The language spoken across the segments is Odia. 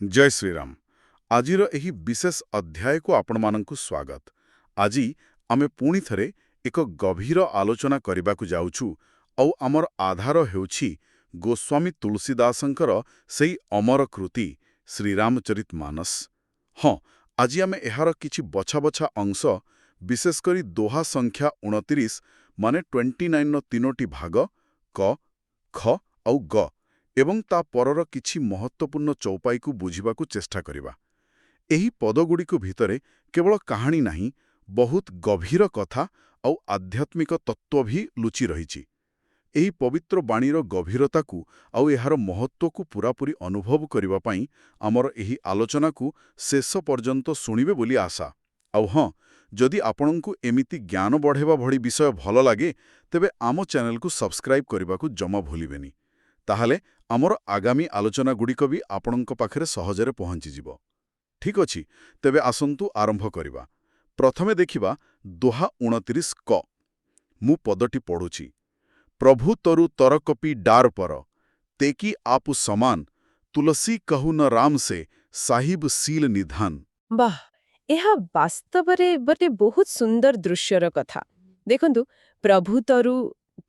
जय श्रीराम। आजिर एही विशेष अध्याय को आपनमानंकु स्वागत। आजी आमे पुणी थरे एक गभीर आलोचना करिबाकु जाउछु औ आमर आधार हेउछि गोस्वामी तुलसीदासंकर सेई अमर कृति श्रीरामचरितमानस। हाँ, आजी आमे एहार किछि बछा बछा अंश विशेष करी दोहा संख्या 29 माने 29 न तीनोटी भाग क, ख औ ग एवं ता परर किछि महत्वपूर्ण चौपाईकु बुझिबाकु चेष्टा करिबा। एही पदगुड़िकु भितरे केवल कहानी नहीं, बहुत गभीर कथा औ आध्यात्मिक तत्व भी लुचि रहिछि। एही पवित्र बाणीर गभीरताकु औ एहार महत्वकु पूरापूरी अनुभव करिबा पई आमर एही आलोचनाकु शेष पर्यंत शुणिबे बोली आशा। औ हाँ, जदि आपणंकु एमिति ज्ञान बढ़ेबा भड़ी विषय भल लागे तेबे आम चैनल को सब्सक्राइब करिबाकु जमा भूलिबेनी। ताहाले आमर आगामी आलोचना गुड़िक भी आपणंक पाखरे सहजरे पहुंची जिवो। ठीक अछि, तेबे आसंतु आरंभ करिबा। प्रथमे देखिबा दोहा 29 क। मु पदटी पढुछि। प्रभु तरु तरकपि डार पर, तेकी आपु समान, तुलसी कहु न राम से, साहिब सील निधान। वाह, ଏହା ବାସ୍ତବରେ ଗୋଟେ ବହୁତ ସୁନ୍ଦର ଦୃଶ୍ୟର କଥା। ଦେଖନ୍ତୁ, ପ୍ରଭୁ ତରୁ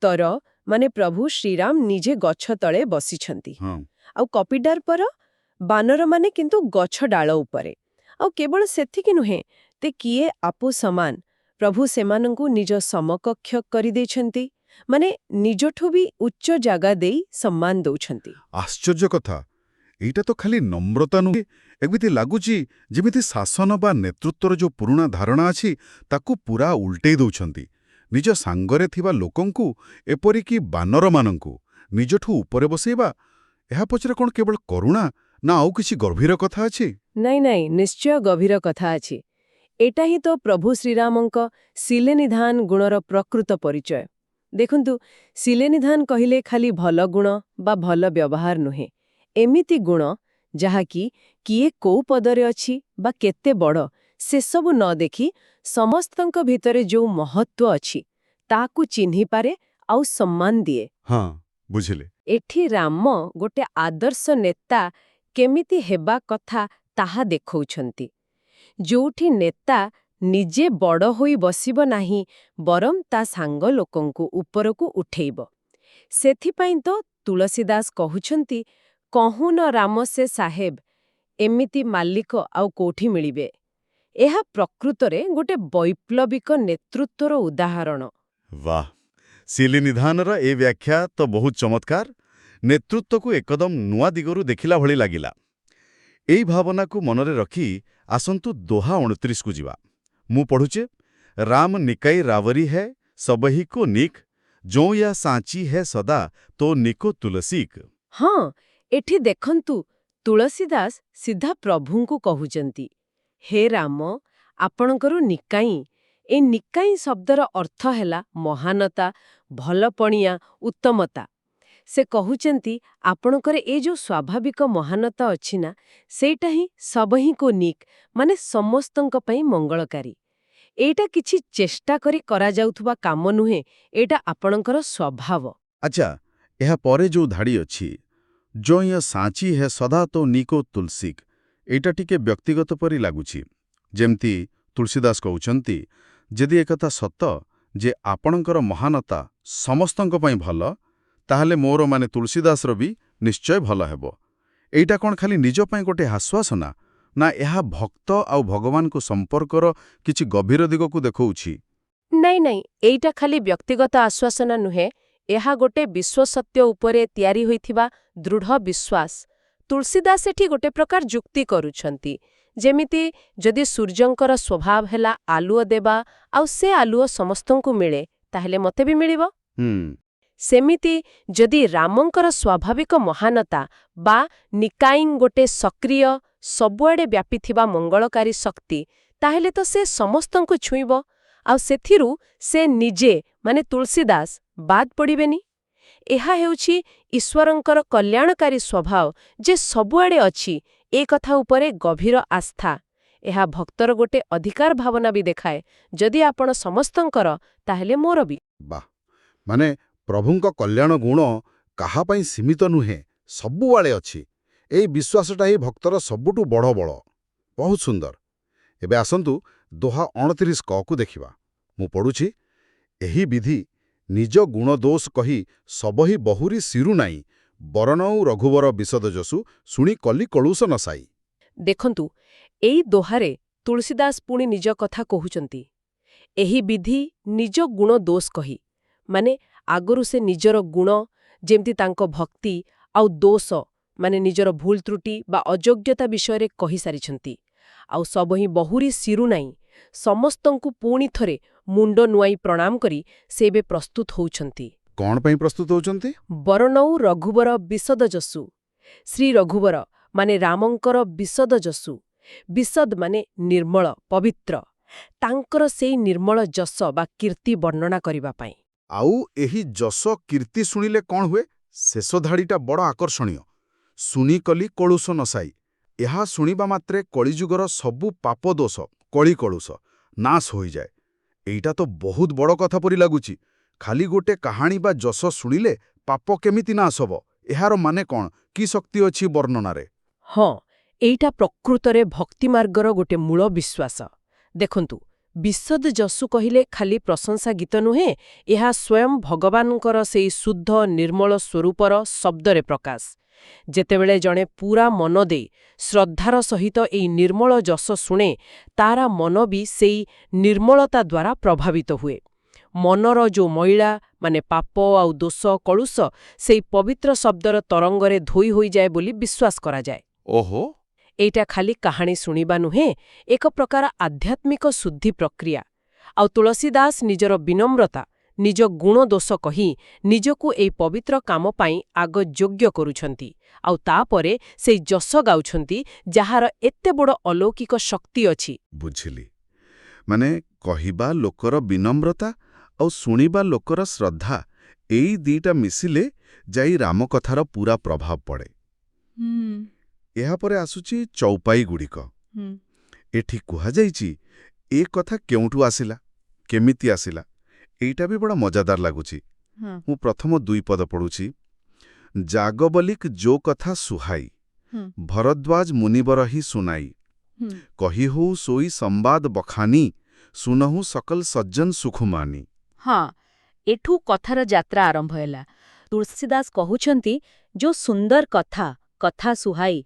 ତର ମାନେ ପ୍ରଭୁ ଶ୍ରୀରାମ ନିଜେ ଗଛ ତଳେ ବସିଛନ୍ତି। हाँ, ଆଉ କପିଡାର ପର ବାନରମାନେ କିନ୍ତୁ ଗଛ ଡାଳ ଉପରେ। ଆଉ କେବଳ ସେତିକି ନୁହେଁ, ତେ କିଏ ଆପୁ ସମାନ, ପ୍ରଭୁ ସେମାନଙ୍କୁ ନିଜ ସମକକ୍ଷ କରିଦେଇଛନ୍ତି, ମାନେ ନିଜଠୁ ବି ଉଚ୍ଚ ଜାଗା ଦେଇ ସମ୍ମାନ ଦଉଛନ୍ତି। आश्चर्य कथा। एइटा तो खाली नम्रता नुहे, एमिति लागुची जेमिति शासन बा नेतृत्वर जो पुरुणा धारणा अछि ताकु पूरा उल्टेई दउछंती। निज सांगरे थिबा लोकंकु एपरिकी बानरमानंकु निजठु उपरे बसेबा, एहा पछरे कोन केवल करुणा ना आउ किछि गभीर कथा अछि? ନାଇଁ ନାଇଁ, ନିଶ୍ଚୟ ଗଭୀର କଥା ଅଛି। ଏଟା ହିଁ ତ ପ୍ରଭୁ ଶ୍ରୀରାମଙ୍କ ଶିଲେନିଧାନ ଗୁଣର ପ୍ରକୃତ ପରିଚୟ। ଦେଖନ୍ତୁ, ଶିଲେନିଧାନ କହିଲେ ଖାଲି ଭଲ ଗୁଣ ବା ଭଲ ବ୍ୟବହାର ନୁହେଁ। ଏମିତି ଗୁଣ ଯାହାକି କିଏ କୋଉ ପଦରେ ଅଛି ବା କେତେ ବଡ଼ ସେସବୁ ନ ଦେଖି ସମସ୍ତଙ୍କ ଭିତରେ ଯୋଉ ମହତ୍ଵ ଅଛି ତାକୁ ଚିହ୍ନିପାରେ ଆଉ ସମ୍ମାନ ଦିଏ। हाँ, बुझिले। ଏଠି ରାମ ଗୋଟେ ଆଦର୍ଶ ନେତା କେମିତି ହେବା କଥା ତାହା ଦେଖଉଛନ୍ତି। ଯୋଉଠି ନେତା ନିଜେ ବଡ଼ ହୋଇ ବସିବ ନାହିଁ, ବରଂ ତା ସାଙ୍ଗ ଲୋକଙ୍କୁ ଉପରକୁ ଉଠେଇବ। ସେଥିପାଇଁ ତ ତୁଳସୀଦାସ କହୁଛନ୍ତି, କହୁଁ ନ ରାମ ସେ ସାହେବ, ଏମିତି ମାଲିକ ଆଉ କୋଉଠି ମିଳିବେ। ଏହା ପ୍ରକୃତରେ ଗୋଟେ ବୈପ୍ଳବିକ ନେତୃତ୍ୱର ଉଦାହରଣ। वाह, ଶିଲିନିଧାନର ଏ ବ୍ୟାଖ୍ୟା ତ ବହୁତ ଚମତ୍କାର। ନେତୃତ୍ୱକୁ ଏକଦମ ନୂଆ ଦିଗରୁ ଦେଖିଲା ଭଳି ଲାଗିଲା। ଏଇ ଭାବନାକୁ ମନରେ ରଖି ଆସନ୍ତୁ ଦୋହା 29କୁ ଯିବା। ମୁଁ ପଢୁଛେ, ରାମ ନିକାଇ ରାୱରୀ ହେ ସବହି କୋ ନିକ, ଯୋ ୟା ସାଞ୍ଚି ହେ ସଦା ତୋ ନିକୋ ତୁଳସୀକ। ହଁ, ଏଠି ଦେଖନ୍ତୁ, ତୁଳସୀଦାସ ସିଧା ପ୍ରଭୁଙ୍କୁ କହୁଛନ୍ତି, ହେ ରାମ, ଆପଣଙ୍କର ନିକାଇଁ। ଏ ନିକାଇଁ ଶବ୍ଦର ଅର୍ଥ ହେଲା ମହାନତା, ଭଲପଣିଆ, ଉତ୍ତମତା। ସେ କହୁଛନ୍ତି, ଆପଣଙ୍କର ଏ ଯୋଉ ସ୍ୱାଭାବିକ ମହାନତା ଅଛି ନା, ସେଇଟା ହିଁ ସବହିଁ କୋ ନିକ, ମାନେ ସମସ୍ତଙ୍କ ପାଇଁ ମଙ୍ଗଳକାରୀ। ଏଇଟା କିଛି ଚେଷ୍ଟା କରି କରାଯାଉଥିବା କାମ ନୁହେଁ, ଏଇଟା ଆପଣଙ୍କର ସ୍ୱଭାବ। ଆଚ୍ଛା, ଏହା ପରେ ଯୋଉ ଧାଡ଼ି ଅଛି, ଯୋ ୟା ସାଞ୍ଚି ହେ ସଦା ତୋ ନିକୋ ତୁଳସୀକ, ଏଇଟା ଟିକେ ବ୍ୟକ୍ତିଗତ ପରି ଲାଗୁଛି। ଯେମିତି ତୁଳସୀଦାସ କହୁଛନ୍ତି, ଯଦି ଏକଥା ସତ ଯେ ଆପଣଙ୍କର ମହାନତା ସମସ୍ତଙ୍କ ପାଇଁ ଭଲ, ତାହେଲେ ମୋର ମାନେ ତୁଳସୀଦାସର ବି ନିଶ୍ଚୟ ଭଲ ହେବ। ଏଇଟା କ'ଣ ଖାଲି ନିଜ ପାଇଁ ଗୋଟେ ଆଶ୍ୱାସନା, ନା ଏହା ଭକ୍ତ ଆଉ ଭଗବାନଙ୍କ ସମ୍ପର୍କର କିଛି ଗଭୀର ଦିଗକୁ ଦେଖଉଛି? ନାଇଁ ନାଇଁ, ଏଇଟା ଖାଲି ବ୍ୟକ୍ତିଗତ ଆଶ୍ୱାସନା ନୁହେଁ, ଏହା ଗୋଟେ ବିଶ୍ୱସତ୍ୟ ଉପରେ ତିଆରି ହୋଇଥିବା ଦୃଢ଼ ବିଶ୍ୱାସ। ତୁଳସୀଦାସ ଏଠି ଗୋଟେ ପ୍ରକାର ଯୁକ୍ତି କରୁଛନ୍ତି। ଯେମିତି ଯଦି ସୂର୍ଯ୍ୟଙ୍କର ସ୍ୱଭାବ ହେଲା ଆଲୁଅ ଦେବା, ଆଉ ସେ ଆଲୁଅ ସମସ୍ତଙ୍କୁ ମିଳେ, ତାହେଲେ ମୋତେ ବି ମିଳିବ। ସେମିତି ଯଦି ରାମଙ୍କର ସ୍ୱାଭାବିକ ମହାନତା ବା ନିକାଇଁ ଗୋଟେ ସକ୍ରିୟ, ସବୁଆଡ଼େ ବ୍ୟାପିଥିବା ମଙ୍ଗଳକାରୀ ଶକ୍ତି, ତାହେଲେ ତ ସେ ସମସ୍ତଙ୍କୁ ଛୁଇଁବ, ଆଉ ସେଥିରୁ ସେ ନିଜେ ମାନେ ତୁଳସୀଦାସ ବାଦ୍ ପଡ଼ିବେନି। ଏହା ହେଉଛି ଈଶ୍ୱରଙ୍କର କଲ୍ୟାଣକାରୀ ସ୍ୱଭାବ ଯେ ସବୁଆଡ଼େ ଅଛି, ଏ କଥା ଉପରେ ଗଭୀର ଆସ୍ଥା। ଏହା ଭକ୍ତର ଗୋଟେ ଅଧିକାର ଭାବନା ବି ଦେଖାଏ, ଯଦି ଆପଣ ସମସ୍ତଙ୍କର, ତାହେଲେ ମୋର ବି। ବାଃ, ମାନେ ପ୍ରଭୁଙ୍କ କଲ୍ୟାଣ ଗୁଣ କାହା ପାଇଁ ସୀମିତ ନୁହେଁ, ସବୁଆଡ଼େ ଅଛି। ଏଇ ବିଶ୍ୱାସଟା ହିଁ ଭକ୍ତର ସବୁଠୁ ବଡ଼ ବଳ। ବହୁତ ସୁନ୍ଦର। ଏବେ ଆସନ୍ତୁ ଦୋହା 29 କକୁ ଦେଖିବା। ମୁଁ ପଢ଼ୁଛି, ଏହି ବିଧି ନିଜ ଗୁଣ ଦୋଷ କହି ସବହି ବହୁରି ସିରୁ ନାଇଁ, ବରନଉ ରଘୁବର ବିଶଦ ଯଶୁ ଶୁଣି କଲି କଳୁଷ ନସାଇ। ଦେଖନ୍ତୁ, ଏଇ ଦୋହାରେ ତୁଳସୀଦାସ ପୁଣି ନିଜ କଥା କହୁଛନ୍ତି। ଏହି ବିଧି ନିଜ ଗୁଣ ଦୋଷ କହି, ମାନେ ଆଗରୁ ସେ ନିଜର ଗୁଣ, ଯେମିତି ତାଙ୍କ ଭକ୍ତି, ଆଉ ଦୋଷ ମାନେ ନିଜର ଭୁଲ ତ୍ରୁଟି ବା ଅଯୋଗ୍ୟତା ବିଷୟରେ କହିସାରିଛନ୍ତି। ଆଉ ସବହିଁ ବହୁରି ସିରୁ ନାହିଁ, ସମସ୍ତଙ୍କୁ ପୁଣି ଥରେ ମୁଣ୍ଡ ନୁଆଇ ପ୍ରଣାମ କରି ସେ ଏବେ ପ୍ରସ୍ତୁତ ହେଉଛନ୍ତି। କ'ଣ ପାଇଁ ପ୍ରସ୍ତୁତ ହେଉଛନ୍ତି? ବରନଉ ରଘୁବର ବିଶଦ ଯଶୁ। ଶ୍ରୀ ରଘୁବର ମାନେ ରାମଙ୍କର ବିଶଦ ଯଶୁ। ବିଶଦ ମାନେ ନିର୍ମଳ, ପବିତ୍ର। ତାଙ୍କର ସେଇ ନିର୍ମଳ ଯଶ ବା କୀର୍ତ୍ତି ବର୍ଣ୍ଣନା କରିବା ପାଇଁ। ଆଉ ଏହି ଯଶ କୀର୍ତ୍ତି ଶୁଣିଲେ କ'ଣ ହୁଏ? ଶେଷ ଧାଡ଼ିଟା ବଡ଼ ଆକର୍ଷଣୀୟ। ଶୁଣି କଲି କଳୁଷ ନସାଇ। ଏହା ଶୁଣିବା ମାତ୍ରେ କଳିଯୁଗର ସବୁ ପାପ ଦୋଷ, କଳି କଳୁଷ ନାଶ ହୋଇଯାଏ। ଏଇଟା ତ ବହୁତ ବଡ଼ କଥା ପରି ଲାଗୁଛି। ଖାଲି ଗୋଟେ କାହାଣୀ ବା ଯଶ ଶୁଣିଲେ ପାପ କେମିତି ନାଶ ହବ? ଏହାର ମାନେ କ'ଣ? କି ଶକ୍ତି ଅଛି ବର୍ଣ୍ଣନାରେ? ହଁ, ଏଇଟା ପ୍ରକୃତରେ ଭକ୍ତିମାର୍ଗର ଗୋଟେ ମୂଳ ବିଶ୍ୱାସ। ଦେଖନ୍ତୁ, ବିଶଦ ଯଶୁ କହିଲେ ଖାଲି ପ୍ରଶଂସା ଗୀତ ନୁହେଁ, ଏହା ସ୍ୱୟଂ ଭଗବାନଙ୍କର ସେଇ ଶୁଦ୍ଧ ନିର୍ମଳ ସ୍ୱରୂପର ଶବ୍ଦରେ ପ୍ରକାଶ। ଯେତେବେଳେ ଜଣେ ପୂରା ମନ ଦେଇ ଶ୍ରଦ୍ଧାର ସହିତ ଏଇ ନିର୍ମଳ ଯଶ ଶୁଣେ, ତାର ମନ ବି ସେଇ ନିର୍ମଳତା ଦ୍ୱାରା ପ୍ରଭାବିତ ହୁଏ। ମନର ଯୋଉ ମଇଳା ମାନେ ପାପ ଆଉ ଦୋଷ କଳୁଷ ସେଇ ପବିତ୍ର ଶବ୍ଦର ତରଙ୍ଗରେ ଧୋଇ ହୋଇଯାଏ ବୋଲି ବିଶ୍ୱାସ କରାଯାଏ। ଓହୋ! ଏଇଟା ଖାଲି କାହାଣୀ ଶୁଣିବା ନୁହେଁ, ଏକ ପ୍ରକାର ଆଧ୍ୟାତ୍ମିକ ଶୁଦ୍ଧି ପ୍ରକ୍ରିୟା। ଆଉ ତୁଳସୀଦାସ ନିଜର ବିନମ୍ରତା, ନିଜ ଗୁଣ ଦୋଷ କହି ନିଜକୁ ଏଇ ପବିତ୍ର କାମ ପାଇଁ ଆଗ ଯୋଗ୍ୟ କରୁଛନ୍ତି। ଆଉ ତାପରେ ସେଇ ଯଶ ଗାଉଛନ୍ତି, ଯାହାର ଏତେ ବଡ଼ ଅଲୌକିକ ଶକ୍ତି ଅଛି। ବୁଝିଲି। ମାନେ କହିବା ଲୋକର ବିନମ୍ରତା ଆଉ ଶୁଣିବା ଲୋକର ଶ୍ରଦ୍ଧା, ଏଇ ଦିଟା ମିଶିଲେ ଯାଇ ରାମକଥାର ପୂରା ପ୍ରଭାବ ପଡ଼େ। ଏହାପରେ ଆସୁଛି ଚୌପାଇଗୁଡ଼ିକ। ଏଠି କୁହାଯାଇଛି, ଏ କଥା କେଉଁଠୁ ଆସିଲା, କେମିତି ଆସିଲା? ଏଇଟା ବି ବଡ଼ ମଜାଦାର ଲାଗୁଛି। ମୁଁ ପ୍ରଥମ 2 ପଦ ପଢ଼ୁଛି। ଜାଗବଲିକ ଯୋ କଥା ସୁହାଇ, ଭରଦ୍ୱାଜ ମୁନିବର ହି ସୁନାଇ, କହିହୁ સોઈ સંવાદ બખાની, સુનહુ સકલ સજ્જન સુખમાની। ହଁ, ଏଠୁ କଥାର ଯାତ୍ରା ଆରମ୍ଭ ହେଲା। ତୁଳସୀଦାସ କହୁଛନ୍ତି, ଯୋ ସୁନ୍ଦର କଥା, କଥା ସୁହାଇ,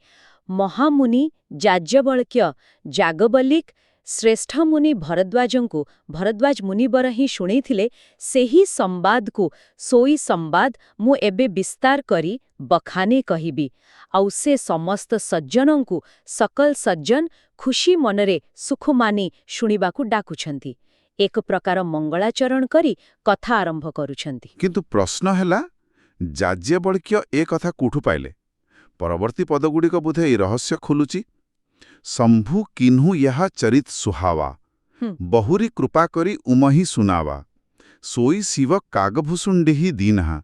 ମହାମୁନି ଯାଜ୍ୟବଲ୍କ୍ୟ ଜାଗବଲିକ ଶ୍ରେଷ୍ଠ ମୁନି ଭରଦ୍ୱାଜଙ୍କୁ ଭରଦ୍ୱାଜ ମୁନିବର ହିଁ ଶୁଣେଇଥିଲେ, ସେହି ସମ୍ବାଦକୁ ସୋଇ ସମ୍ବାଦ ମୁଁ ଏବେ ବିସ୍ତାର କରି ବଖାନେ କହିବି। ଆଉ ସେ ସମସ୍ତ ସଜ୍ଜନଙ୍କୁ ସକଲ ସଜ୍ଜନ ଖୁସି ମନରେ ସୁଖ ମାନି ଶୁଣିବାକୁ ଡାକୁଛନ୍ତି। ଏକ ପ୍ରକାର ମଙ୍ଗଳାଚରଣ କରି କଥା ଆରମ୍ଭ କରୁଛନ୍ତି। କିନ୍ତୁ ପ୍ରଶ୍ନ ହେଲା, ଯାଜ୍ୟବଲ୍କ୍ୟ ଏ କଥା କୋଉଠୁ ପାଇଲେ? ପରବର୍ତ୍ତୀ ପଦଗୁଡ଼ିକ ବୋଧେ ଏ ରହସ୍ୟ ଖୋଲୁଛି। ଶମ୍ଭୁ କିହ୍ନୁ ଏହା ଚରିତ ସୁହାବା, ବହୁରି କୃପା କରି ଉମହି ସୁନାବା, સોઈ ଶିବ କାଗଭୂଷୁଣ୍ଡିହି ଦୀନହା,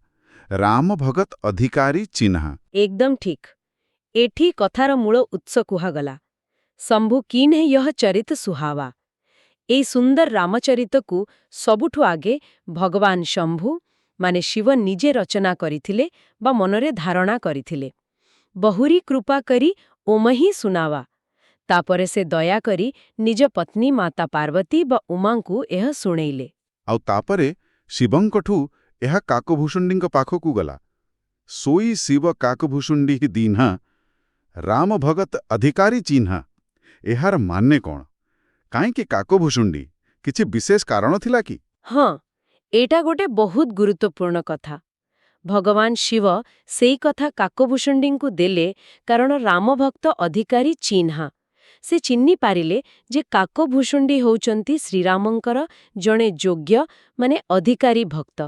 ରାମ ଭଗତ ଅଧିକାରୀ ଚିହ୍ନା। ଏକଦମ ଠିକ୍। ଏଠି କଥାର ମୂଳ ଉତ୍ସ କୁହାଗଲା। ଶମ୍ଭୁ କିନ୍ ୟହ ଚରିତ ସୁହାବା। ଏଇ ସୁନ୍ଦର ରାମଚରିତକୁ ସବୁଠୁ ଆଗେ ଭଗବାନ ଶମ୍ଭୁ ମାନେ ଶିବ ନିଜେ ରଚନା କରିଥିଲେ ବା ମନରେ ଧାରଣା କରିଥିଲେ। ବହୁରି କୃପା କରି ଓମହି ସୁନାବା। ତାପରେ ସେ ଦୟାକରି ନିଜ ପତ୍ନୀ ମାତା ପାର୍ବତୀ ବା ଉମାଙ୍କୁ ଏହା ଶୁଣେଇଲେ। ଆଉ ତାପରେ ଶିବଙ୍କଠୁ ଏହା କାକଭୂଷୁଣ୍ଡିଙ୍କ ପାଖକୁ ଗଲା। સોઈ ଶିବ କାକଭୂଷୁଣ୍ଡିହି ଦୀନହା, ରାମ ଭଗତ ଅଧିକାରୀ ଚିହ୍ନା। ଏହାର ମାନେ କ'ଣ? କାହିଁକି କାକଭୂଷୁଣ୍ଡି? କିଛି ବିଶେଷ କାରଣ ଥିଲା କି? ହଁ, ଏଇଟା ଗୋଟେ ବହୁତ ଗୁରୁତ୍ୱପୂର୍ଣ୍ଣ କଥା। ଭଗବାନ ଶିବ ସେଇ କଥା କାକଭୂଷୁଣ୍ଡିଙ୍କୁ ଦେଲେ କାରଣ ରାମଭକ୍ତ ଅଧିକାରୀ ଚିହ୍ନା। ସେ ଚିହ୍ନି ପାରିଲେ ଯେ କାକଭୂଷୁଣ୍ଡି ହେଉଛନ୍ତି ଶ୍ରୀରାମଙ୍କର ଜଣେ ଯୋଗ୍ୟ ମାନେ ଅଧିକାରୀ ଭକ୍ତ,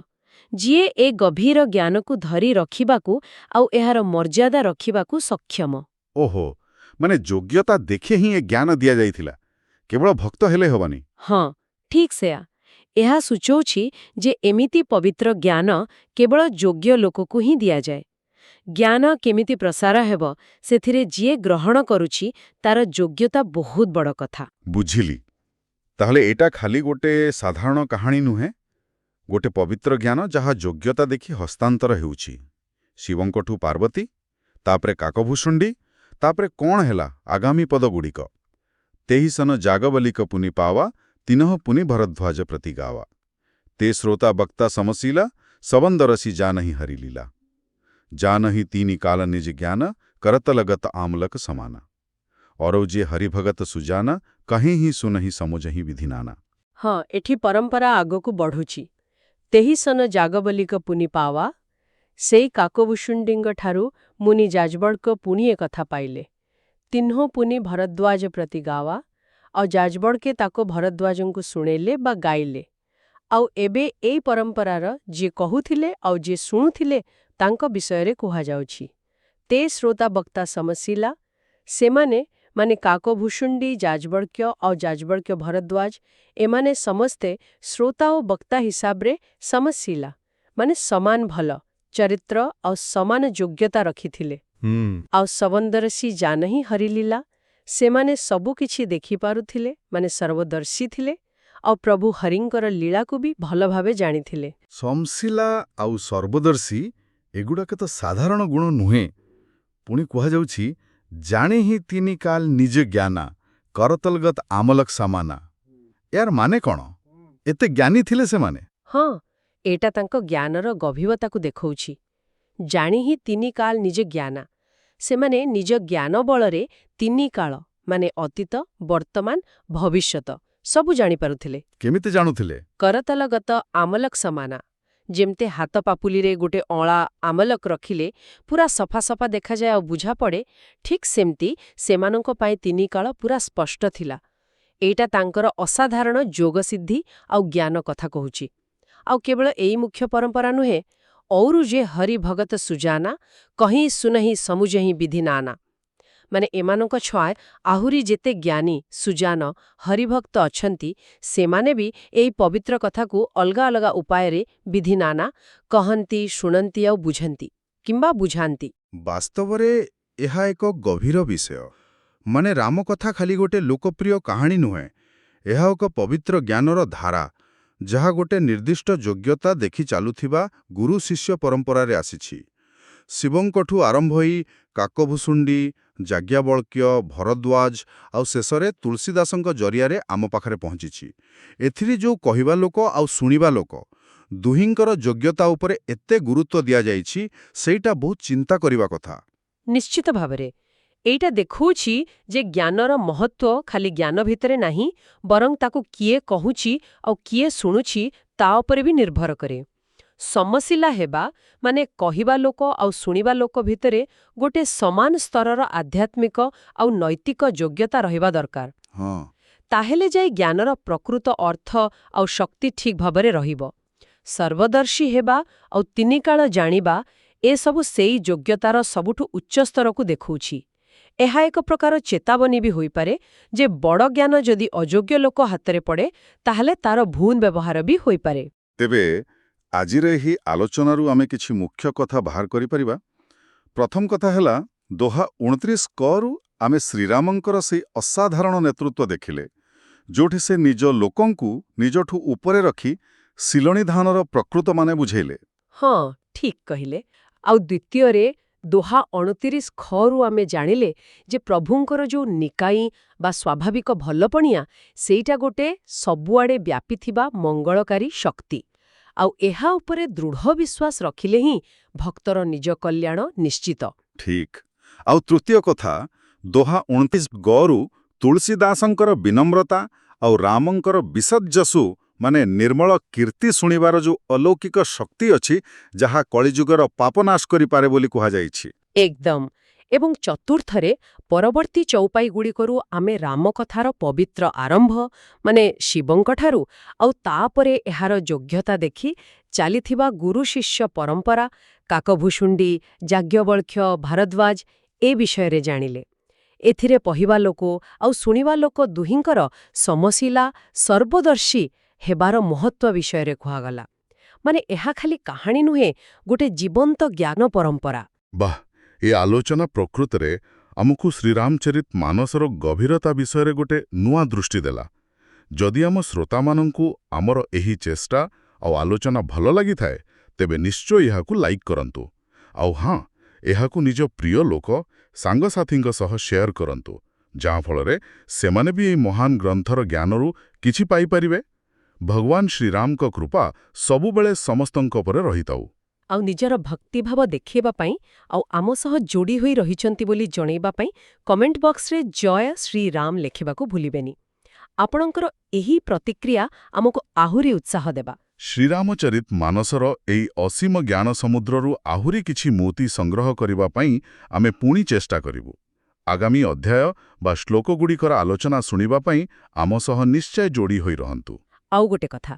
ଯିଏ ଏ ଗଭୀର ଜ୍ଞାନକୁ ଧରି ରଖିବାକୁ ଆଉ ଏହାର ମର୍ଯ୍ୟାଦା ରଖିବାକୁ ସକ୍ଷମ। ଓହୋ, ମାନେ ଯୋଗ୍ୟତା ଦେଖେ ହିଁ ଏ ଜ୍ଞାନ ଦିଆଯାଇଥିଲା, କେବଳ ଭକ୍ତ ହେଲେ ହେବନି। ହଁ, ଠିକ୍ ସେୟା। ଏହା ସୂଚଉଛି ଯେ ଏମିତି ପବିତ୍ର ଜ୍ଞାନ କେବଳ ଯୋଗ୍ୟ ଲୋକକୁ ହିଁ ଦିଆଯାଏ। ଜ୍ଞାନ କେମିତି ପ୍ରସାର ହେବ, ସେଥିରେ ଯିଏ ଗ୍ରହଣ କରୁଛି ତାର ଯୋଗ୍ୟତା ବହୁତ ବଡ଼ କଥା। ବୁଝିଲି। ତାହେଲେ ଏଇଟା ଖାଲି ଗୋଟେ ସାଧାରଣ କାହାଣୀ ନୁହେଁ, ଗୋଟେ ପବିତ୍ର ଜ୍ଞାନ ଯାହା ଯୋଗ୍ୟତା ଦେଖି ହସ୍ତାନ୍ତର ହେଉଛି। ଶିବଙ୍କଠୁ ପାର୍ବତୀ, ତାପରେ କାକଭୂଷୁଣ୍ଡି ତାପରେ କ'ଣ ହେଲା ଆଗାମୀ ପଦଗୁଡ଼ିକ? ତେହିସନ ଜାଗବଲିକ ପୁନି ପାवा ତିନଃ ପୁନି ଭରଦ୍ୱାଜ ପ୍ରତି ଗାवा ते श्रोता बक्ता समसीला सबंदरसी जानहि हरिलीला जानहि तीनि काल निज ज्ञान करतलगत आमलक समाना और जे हरिभगत सुजाना कहीं ही सुनहि समुझहि विधिनाना। ହଁ ଏଠି ପରମ୍ପରା ଆଗକୁ ବଢ଼ୁଛି। ତେହିସନ ଜାଗବଲିକ ପୁନି ପାवा ସେଇ କାକଭୂଷୁଣ୍ଡିଙ୍କଠାରୁ ମୁନି ଯାଜବଳ୍କ ପୁଣି ଏ କଥା ପାଇଲେ। ତିହ୍ନୋ ପୁନି ଭରଦ୍ୱାଜ ପ୍ରତି ଗାवा ଆଉ ଯାଜବଳ୍କେ ତାକୁ ଭରଦ୍ୱାଜଙ୍କୁ ଶୁଣେଇଲେ ବା ଗାଇଲେ। ଆଉ ଏବେ ଏଇ ପରମ୍ପରାର ଯିଏ କହୁଥିଲେ ଆଉ ଯିଏ ଶୁଣୁଥିଲେ ତାଙ୍କ ବିଷୟରେ କୁହାଯାଉଛି। ତେ ଶ୍ରୋତା ବକ୍ତା ସମଶିଲା ସେମାନେ ମାନେ କାକଭୂଷୁଣ୍ଡି ଯାଜବଳ୍କ୍ୟ ଆଉ ଯାଜବଳ୍କ୍ୟ ଭରଦ୍ୱାଜ ଏମାନେ ସମସ୍ତେ ଶ୍ରୋତା ଓ ବକ୍ତା ହିସାବରେ ସମଶିଲା ମାନେ ସମାନ ଭଲ ଚରିତ୍ର ଆଉ ସମାନ ଯୋଗ୍ୟତା ରଖିଥିଲେ। ଆଉ ସବନ୍ଦରସି ଜାନହି ହରିଲୀଲା ସେମାନେ ସବୁକିଛି ଦେଖିପାରୁଥିଲେ ମାନେ ସର୍ବଦର୍ଶୀ ଥିଲେ ଆଉ ପ୍ରଭୁ ହରିଙ୍କର ଲୀଳାକୁ ବି ଭଲ ଭାବେ ଜାଣିଥିଲେ। ସମଶିଲା ଆଉ ସର୍ବଦର୍ଶୀ ଏଗୁଡ଼ାକ ତ ସାଧାରଣ ଗୁଣ ନୁହେଁ। ପୁଣି କୁହାଯାଉଛି ଜାଣି ହିଁ ତିନି କାଲ ନିଜ ଜ୍ଞାନା କରତଲଗତ ଆମଲକ ସମାନା। ଏହାର ମାନେ କ'ଣ? ଏତେ ଜ୍ଞାନୀ ଥିଲେ ସେମାନେ? ହଁ ଏଇଟା ତାଙ୍କ ଜ୍ଞାନର ଗଭୀରତାକୁ ଦେଖଉଛି। ଜାଣି ହିଁ ତିନି କାଳ ନିଜ ଜ୍ଞାନା ସେମାନେ ନିଜ ଜ୍ଞାନ ବଳରେ ତିନି କାଳ ମାନେ ଅତୀତ ବର୍ତ୍ତମାନ ଭବିଷ୍ୟତ ସବୁ ଜାଣିପାରୁଥିଲେ। କେମିତି ଜାଣୁଥିଲେ? କରତଲଗତ ଆମଲକ ସମାନା ଯେମିତି ହାତ ପାପୁଲିରେ ଗୋଟେ ଅଁଳା ଆମଲକ ରଖିଲେ ପୁରା ସଫା ସଫା ଦେଖାଯାଏ ଆଉ ବୁଝାପଡ଼େ, ଠିକ୍ ସେମିତି ସେମାନଙ୍କ ପାଇଁ ତିନି କାଳ ପୁରା ସ୍ପଷ୍ଟ ଥିଲା। ଏଇଟା ତାଙ୍କର ଅସାଧାରଣ ଯୋଗସିଦ୍ଧି ଆଉ ଜ୍ଞାନ କଥା କହୁଛି। ଆଉ କେବଳ ଏଇ ମୁଖ୍ୟ ପରମ୍ପରା ନୁହେଁ, ଔରୁ ଯେ ହରି ଭଗତ ସୁଜାନା କହିଁ ସୁନହି ସମୁଝହି ବିଧି ନାନା ମାନେ ଏମାନଙ୍କ ଛୁଆଁ ଆହୁରି ଯେତେ ଜ୍ଞାନୀ ସୁଜାନ ହରିଭକ୍ତ ଅଛନ୍ତି ସେମାନେ ବି ଏଇ ପବିତ୍ର କଥାକୁ ଅଲଗା ଅଲଗା ଉପାୟରେ ବିଧି ନାନା କହନ୍ତି ଶୁଣନ୍ତି ଆଉ ବୁଝନ୍ତି କିମ୍ବା ବୁଝାନ୍ତି। ବାସ୍ତବରେ ଏହା ଏକ ଗଭୀର ବିଷୟ। ମାନେ ରାମକଥା ଖାଲି ଗୋଟେ ଲୋକପ୍ରିୟ କାହାଣୀ ନୁହେଁ, ଏହା ଏକ ପବିତ୍ର ଜ୍ଞାନର ଧାରା ଯାହା ଗୋଟେ ନିର୍ଦ୍ଦିଷ୍ଟ ଯୋଗ୍ୟତା ଦେଖି ଚାଲୁଥିବା ଗୁରୁ ଶିଷ୍ୟ ପରମ୍ପରାରେ ଆସିଛି। ଶିବଙ୍କଠୁ ଆରମ୍ଭ ହୋଇ କାକଭୂଷୁଣ୍ଡି ଯାଜ୍ଞବଲ୍କ୍ୟ ଭରଦ୍ୱାଜ ଆଉ ଶେଷରେ ତୁଳସୀଦାସଙ୍କ ଜରିଆରେ ଆମ ପାଖରେ ପହଞ୍ଚିଛି। ଏଥିରେ ଯେଉଁ କହିବା ଲୋକ ଆଉ ଶୁଣିବା ଲୋକ ଦୁହିଁଙ୍କର ଯୋଗ୍ୟତା ଉପରେ ଏତେ ଗୁରୁତ୍ୱ ଦିଆଯାଇଛି ସେଇଟା ବହୁତ ଚିନ୍ତା କରିବା କଥା। ନିଶ୍ଚିତ ଭାବରେ ଏଇଟା ଦେଖଉଛି ଯେ ଜ୍ଞାନର ମହତ୍ୱ ଖାଲି ଜ୍ଞାନ ଭିତରେ ନାହିଁ, ବରଂ ତାକୁ କିଏ କହୁଛି ଆଉ କିଏ ଶୁଣୁଛି ତା ଉପରେ ବି ନିର୍ଭର କରେ। ସମଶିଲା ହେବା ମାନେ କହିବା ଲୋକ ଆଉ ଶୁଣିବା ଲୋକ ଭିତରେ ଗୋଟେ ସମାନ ସ୍ତରର ଆଧ୍ୟାତ୍ମିକ ଆଉ ନୈତିକ ଯୋଗ୍ୟତା ରହିବା ଦରକାର। ହଁ, ତାହେଲେ ଯାଇ ଜ୍ଞାନର ପ୍ରକୃତ ଅର୍ଥ ଆଉ ଶକ୍ତି ଠିକ୍ ଭାବରେ ରହିବ। ସର୍ବଦର୍ଶୀ ହେବା ଆଉ ତିନିକାଳ ଜାଣିବା ଏସବୁ ସେଇ ଯୋଗ୍ୟତାର ସବୁଠୁ ଉଚ୍ଚ ସ୍ତରକୁ ଦେଖଉଛି। ଏହା ଏକ ପ୍ରକାର ଚେତାବନୀ ବି ହୋଇପାରେ ଯେ ବଡ଼ ଜ୍ଞାନ ଯଦି ଅଯୋଗ୍ୟ ଲୋକ ହାତରେ ପଡ଼େ ତାହେଲେ ତାର ଭୁଲ ବ୍ୟବହାର ବି ହୋଇପାରେ। ତେବେ ଆଜିର ଏହି ଆଲୋଚନାରୁ ଆମେ କିଛି ମୁଖ୍ୟ କଥା ବାହାର କରିପାରିବା। ପ୍ରଥମ କଥା ହେଲା ଦୋହା 29ରୁ ଆମେ ଶ୍ରୀରାମଙ୍କର ସେହି ଅସାଧାରଣ ନେତୃତ୍ୱ ଦେଖିଲେ, ଯେଉଁଠି ସେ ନିଜ ଲୋକଙ୍କୁ ନିଜଠୁ ଉପରେ ରଖି ଶିଲଣୀ ଧାନର ପ୍ରକୃତ ମାନେ ବୁଝେଇଲେ। ହଁ ଠିକ୍ କହିଲେ। ଆଉ ଦ୍ୱିତୀୟରେ ଦୋହା 29ରୁ ଆମେ ଜାଣିଲେ ଯେ ପ୍ରଭୁଙ୍କର ଯେଉଁ ନିକାଇ ବା ସ୍ୱାଭାବିକ ଭଲପଣିଆ ସେଇଟା ଗୋଟେ ସବୁଆଡ଼େ ବ୍ୟାପିଥିବା ମଙ୍ଗଳକାରୀ ଶକ୍ତି। ଆଉ ଏହା ଉପରେ ଦୃଢ଼ ବିଶ୍ୱାସ ରଖିଲେ ହିଁ ଭକ୍ତର ନିଜ କଲ୍ୟାଣ ନିଶ୍ଚିତ। ଠିକ୍। ଆଉ ତୃତୀୟ କଥା, ଦୋହା 29ରୁ ତୁଳସୀଦାସଙ୍କର ବିନମ୍ରତା ଆଉ ରାମଙ୍କର ବିସର୍ଜସୁ ମାନେ ନିର୍ମଳ କୀର୍ତ୍ତି ଶୁଣିବାର ଯେଉଁ ଅଲୌକିକ ଶକ୍ତି ଅଛି ଯାହା କଳିଯୁଗର ପାପ ନାଶ କରିପାରେ ବୋଲି କୁହାଯାଇଛି। ଏକଦମ। ଏବଂ ଚତୁର୍ଥରେ ପରବର୍ତ୍ତୀ ଚଉପାଇଗୁଡ଼ିକରୁ ଆମେ ରାମକଥାର ପବିତ୍ର ଆରମ୍ଭ ମାନେ ଶିବଙ୍କଠାରୁ ଆଉ ତାପରେ ଏହାର ଯୋଗ୍ୟତା ଦେଖି ଚାଲିଥିବା ଗୁରୁ ଶିଷ୍ୟ ପରମ୍ପରା କାକଭୂଷୁଣ୍ଡି ଯାଜ୍ଞବଲ୍କ୍ୟ ଭାରଦ୍ୱାଜ ଏ ବିଷୟରେ ଜାଣିଲେ। ଏଥିରେ କହିବା ଲୋକ ଆଉ ଶୁଣିବା ଲୋକ ଦୁହିଁଙ୍କର ସମଶିଲା ସର୍ବଦର୍ଶୀ ହେବାର ମହତ୍ୱ ବିଷୟରେ କୁହାଗଲା। ମାନେ ଏହା ଖାଲି କାହାଣୀ ନୁହେଁ, ଗୋଟେ ଜୀବନ୍ତ ଜ୍ଞାନ ପରମ୍ପରା। ବାଃ, ଏ ଆଲୋଚନା ପ୍ରକୃତରେ ଆମକୁ ଶ୍ରୀରାମଚରିତ ମାନସର ଗଭୀରତା ବିଷୟରେ ଗୋଟେ ନୂଆ ଦୃଷ୍ଟି ଦେଲା। ଯଦି ଆମ ଶ୍ରୋତାମାନଙ୍କୁ ଆମର ଏହି ଚେଷ୍ଟା ଆଉ ଆଲୋଚନା ଭଲ ଲାଗିଥାଏ, ତେବେ ନିଶ୍ଚୟ ଏହାକୁ ଲାଇକ୍ କରନ୍ତୁ। ଆଉ ହଁ, ଏହାକୁ ନିଜ ପ୍ରିୟ ଲୋକ, ସାଙ୍ଗସାଥୀଙ୍କ ସହ ସେୟାର କରନ୍ତୁ, ଯାହାଫଳରେ ସେମାନେ ବି ଏହି ମହାନ ଗ୍ରନ୍ଥର ଜ୍ଞାନରୁ କିଛି ପାଇପାରିବେ। ଭଗବାନ ଶ୍ରୀରାମଙ୍କ କୃପା ସବୁବେଳେ ସମସ୍ତଙ୍କ ଉପରେ ରହିଥାଉ। ଆଉ ନିଜର ଭକ୍ତିଭାବ ଦେଖାଇବା ପାଇଁ ଆଉ ଆମ ସହ ଯୋଡ଼ି ହୋଇ ରହିଛନ୍ତି ବୋଲି ଜଣାଇବା ପାଇଁ କମେଣ୍ଟ ବକ୍ସରେ ଜୟ ଶ୍ରୀରାମ ଲେଖିବାକୁ ଭୁଲିବେନି। ଆପଣଙ୍କର ଏହି ପ୍ରତିକ୍ରିୟା ଆମକୁ ଆହୁରି ଉତ୍ସାହ ଦେବା। ଶ୍ରୀରାମଚରିତ ମାନସର ଏହି ଅସୀମ ଜ୍ଞାନ ସମୁଦ୍ରରୁ ଆହୁରି କିଛି ମୋତି ସଂଗ୍ରହ କରିବା ପାଇଁ ଆମେ ପୁଣି ଚେଷ୍ଟା କରିବୁ। ଆଗାମୀ ଅଧ୍ୟାୟ ବା ଶ୍ଲୋକଗୁଡ଼ିକର ଆଲୋଚନା ଶୁଣିବା ପାଇଁ ଆମ ସହ ନିଶ୍ଚୟ ଯୋଡ଼ି ହୋଇ ରହନ୍ତୁ। ଆଉ ଗୋଟେ କଥା,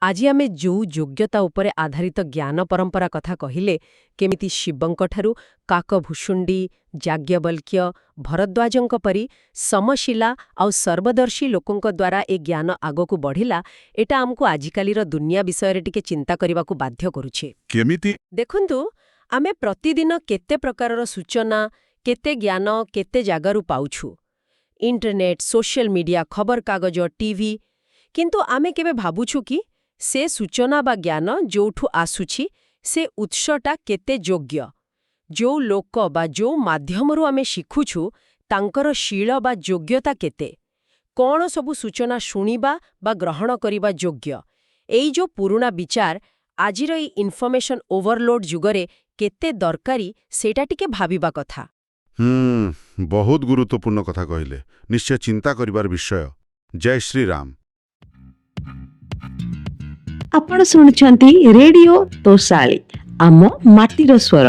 ଆଜି ଆମେ ଯୋଉ ଯୋଗ୍ୟତା ଉପରେ ଆଧାରିତ ଜ୍ଞାନ ପରମ୍ପରା କଥା କହିଲେ, କେମିତି ଶିବଙ୍କଠାରୁ କାକଭୂଷୁଣ୍ଡି, ଯାଜ୍ଞବଲ୍କ୍ୟ, ଭରଦ୍ୱାଜଙ୍କ ପରି ସମଶିଲା ଆଉ ସର୍ବଦର୍ଶୀ ଲୋକଙ୍କ ଦ୍ୱାରା ଏ ଜ୍ଞାନ ଆଗକୁ ବଢ଼ିଲା, ଏଟା ଆମକୁ ଆଜିକାଲିର ଦୁନିଆ ବିଷୟରେ ଟିକେ ଚିନ୍ତା କରିବାକୁ ବାଧ୍ୟ କରୁଛି। କେମିତି? ଦେଖନ୍ତୁ, ଆମେ ପ୍ରତିଦିନ କେତେ ପ୍ରକାରର ସୂଚନା, କେତେ ଜ୍ଞାନ କେତେ ଜାଗାରୁ ପାଉଛୁ। ଇଣ୍ଟରନେଟ୍, ସୋସିଆଲ ମିଡିଆ, ଖବରକାଗଜ, ଟିଭି। କିନ୍ତୁ ଆମେ କେବେ ଭାବୁଛୁ କି ସେ ସୂଚନା ବା ଜ୍ଞାନ ଯୋଉଠୁ ଆସୁଛି ସେ ଉତ୍ସଟା କେତେ ଯୋଗ୍ୟ? ଯୋଉ ଲୋକ ବା ଯୋଉ ମାଧ୍ୟମରୁ ଆମେ ଶିଖୁଛୁ ତାଙ୍କର ଶୀଳ ବା ଯୋଗ୍ୟତା କେତେ? କ'ଣ ସବୁ ସୂଚନା ଶୁଣିବା ବା ଗ୍ରହଣ କରିବା ଯୋଗ୍ୟ? ଏଇ ଯୋଉ ପୁରୁଣା ବିଚାର ଆଜିର ଏଇ ଇନଫର୍ମେସନ ଓଭରଲୋଡ୍ ଯୁଗରେ କେତେ ଦରକାରୀ ସେଇଟା ଟିକେ ଭାବିବା କଥା। ବହୁତ ଗୁରୁତ୍ୱପୂର୍ଣ୍ଣ କଥା କହିଲେ। ନିଶ୍ଚୟ ଚିନ୍ତା କରିବାର ବିଷୟ। ଜୟ ଶ୍ରୀରାମ। ଆପଣ ଶୁଣୁଛନ୍ତି ରେଡିଓ ତୋଷାଳୀ, ଆମ ମାଟିର ସ୍ୱର।